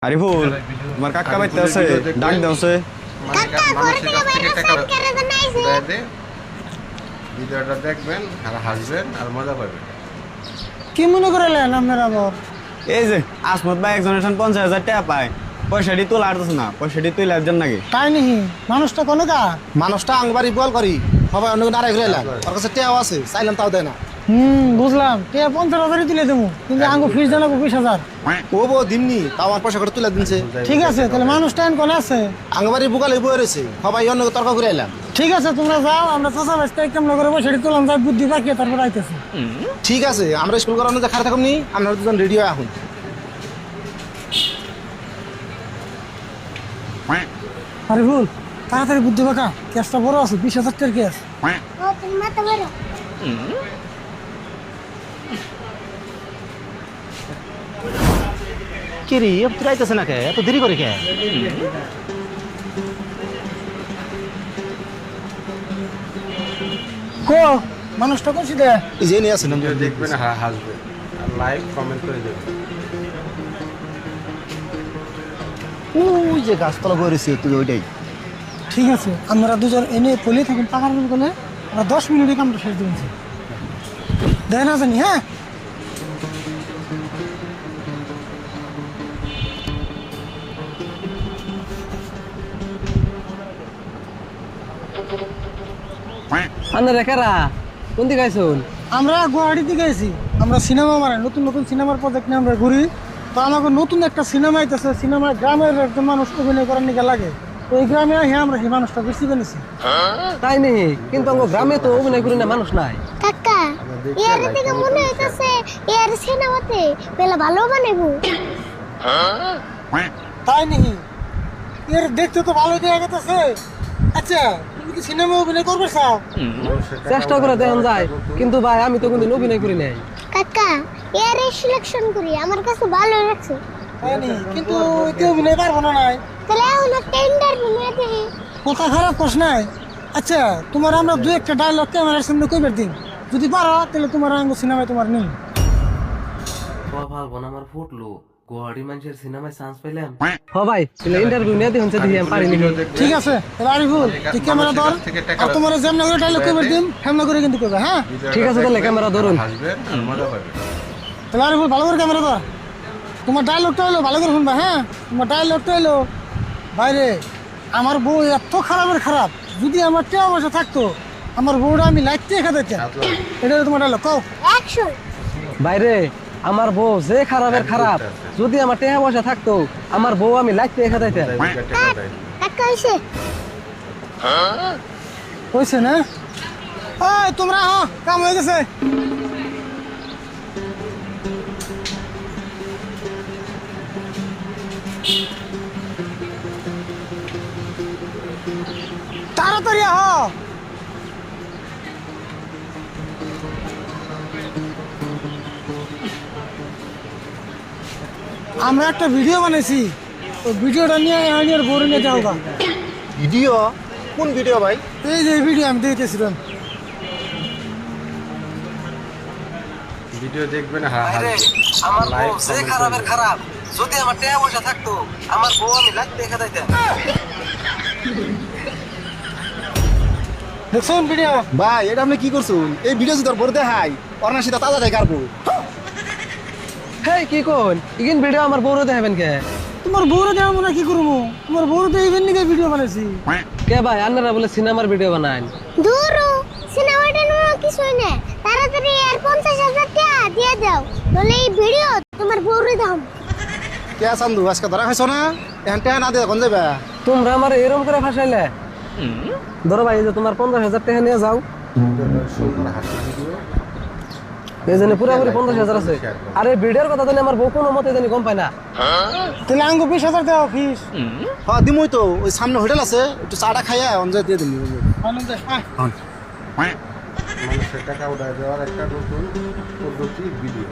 আরিফুল তোমার কাকা বাইতে আছে ডাক দাওছে ভিডিওটা দেখবেন আর হাসবেন আর মজা পাবেন। কি মনে করলেন আপনারা আবার? এই যে আসমত ভাই একজনের 50,000 টাকা পায়, পয়সাটি তোলা আরতেছে না, পয়সাটি তুলে একজন নাকি তাই নাকি? মানুষটা কোনো কা মানুষটা আংবারি বল করি সবাই অন্য নারাই ঘুরাইলাম, ওর কাছে টেয়াও আছে, চাইলাম তাও দেয় না। বুঝলাম। 50,000 তুলে দেবো, কিন্তু আঙ্গু ফিস জানাবো 20,000। ও বো দিমনি তাও আমার পয়সা করে তুলে দিনছে। ঠিক আছে, তাহলে মানুষটা কোনে আছে? আংবারি বুকালে বয়ে রয়েছে, সবাই অন্য তর্ক ঘুরাইলাম। ঠিক আছে, তোমরা যাও, আমরা চাষা বাঁচতে কেমন করে সেটি তুলাম, যাই বুদ্ধি পাকিয়ে তারপর আইতেছি। ঠিক আছে, আমরা স্কুল করানো যে খারাপ থাকুন নি, আমরা দুজন রেডি হয়ে এখন। আরে ভুল, তাড়াতাড়ি বুদ্ধি পাকা, ক্যাশটা বড় আছে, 20,000 টাকার ক্যাশ। কি রে তুই আইতেছে না কে, এত দেরি করে কে? কো মানুষটা করছি দে, এই যে নিয়ে আসেন ভিডিও দেখবেন আর হাসবেন আর লাইক কমেন্ট করে দেবেন। ওই যে গাছতলা বয়ে রয়েছে তুই ওইটাই। ঠিক আছে, আমরা দুজন এনে পলি থাকুন টাকার বিল করলে আমরা 10 মিনিটে কামটা শেষ দিয়েছি, দেয় না জানি। হ্যাঁ, আপনারা কারা কোন দিকে আইসুন? আমরা গুয়াহাটি থেকে গেছি, আমরা সিনেমা মানে নতুন নতুন সিনেমার প্রজেক্ট নিয়ে আমরা ঘুরি। তো আমাকে নতুন একটা সিনেমা আইতেছে, সিনেমা গ্রামের একজন মানুষ অভিনয় করার নিকে লাগে, তো এই গ্রামে হ্যাঁ আমরা সেই মানুষটা বেশি বেনেছি। তাই নেই, কিন্তু আমার গ্রামে তো অভিনয় করি না মানুষ নাই। কাকা ইয়ার থেকে মনে হইতাছে ইয়ার সিনেমাতে বেলা ভালো বানাইবো। তাই নাকি? এর দেখতে তো ভালো দেখা গেছে। আচ্ছা, তুমি কি সিনেমা অভিনয় করবে চাও? চেষ্টা করে দেখান যায়, কিন্তু ভাই আমি তো কোনদিন অভিনয় করি নাই। কাকা ইয়ার সিলেকশন করি, আমার কাছে ভালো লাগছে। তাই নাকি? কিন্তু এতে অভিনয় পারবো না নাই, তাহলে এখন একটা ইন্টারভিউ নিয়ে দেখি। কথা খারাপ কস নাই। আচ্ছা, তোমার আমরা দু একটা ডায়লগ ক্যামেরার সামনে কইবার দিন, যদি পারো তাহলে তোমার আঙ্গ সিনেমায় তোমার নেই। কপাল বোন আমার ফুটলো, গুয়াহাটি মানুষের সিনেমায় চান্স পেলাম। হ ভাই, তাহলে ইন্টারভিউ নিয়ে দেখুন দেখি আমি পারি নাকি। ঠিক আছে, তাহলে আরিফুল তুই ক্যামেরা ধর, আর তোমার যেমন করে ডায়লগ কইবার দিন হেমন করে কিন্তু কইবা। হ্যাঁ ঠিক আছে, তাহলে ক্যামেরা ধরুন। হাসবেন আর মজা পাবেন। তাহলে আরিফুল ভালো করে ক্যামেরা ধর, তোমার ডায়লগটা হলো ভালো করে শুনবা। হ্যাঁ, তোমার ডায়লগটা হলো, বাইরে আমার বউ এত খারাপের খারাপ, যদি আমার টাকা পয়সা থাকতো আমার বউটা আমি লাইট দিয়ে খেতে চাই। এটা হলো তোমার ডায়লগ, কও। অ্যাকশন। বাইরে আমার বউ যে খারাপের খারাপ, যদি আমার টাকা পয়সা থাকতো আমার বউ আমি লাইতে খাতাইতাম। কাকা হইছে হয়েছে না? ওই তোমরা কাম হয়ে গেছে। তাড়াতাড়ি আমরা একটা ভিডিও বানাইছি, ওই ভিডিওটা নিয়ে আনিয়ার বোরে নিয়ে যাও গা। ভিডিও? কোন ভিডিও ভাই? এই যে ভিডিও আমি দেখতেছিলাম। ভিডিও দেখবেন আর হাসবেন আমার লাইক বউ যে খারাপের খারাপ, যদি আমার টাকা পয়সা থাকতো আমার বউ আমি লাইতে খাতাইতাম। দেখুন ভিডিও। ভাই এটা আপনি কি করছুন? এই ভিডিও যদি তোর বড় দেখাই ওর না সেটা তাজা দেখার বউ। হেই কি কোন ইগিন ভিডিও আমার বউরে দেখাবেন কে? তোমার বউরে দেওয়া মনে কি করবো, তোমার বউরে তো ইভেন নিকে ভিডিও বানাইছি। কে ভাই আপনারা বলে সিনেমার ভিডিও বানান? দূরু সিনেমাটা নিয়ে কিছুই না, তাড়াতাড়ি আর 50,000 টাকা দিয়ে দাও, নলে এই ভিডিও তোমার বউরে দাও। কে চান্দু আজকে ধরা খাইছো না? এখন টেয়া না দিয়ে কোন যাবে? তোমরা আমার এরকম করে ফাঁসাইলে। ধরো ভাই, এই যে তোমার 50,000 টাকা নিয়ে যাও, সুন্দর হাসি ভিডিও এই জন্য পুরোপুরি 50,000 আছে। আর এই ভিডিওর কথা জানি আমার বউ কোনো মতে জানি কম পায় না। তাহলে আঙ্গ 20,000 দেওয়া ফিস। হ্যাঁ দিমই তো, ওই সামনে হোটেল আছে, একটু চাটা খাইয়া অঞ্জয় দিয়ে দিন। মানুষের টাকা উঠায় দেওয়ার একটা নতুন পদ্ধতি ভিডিও।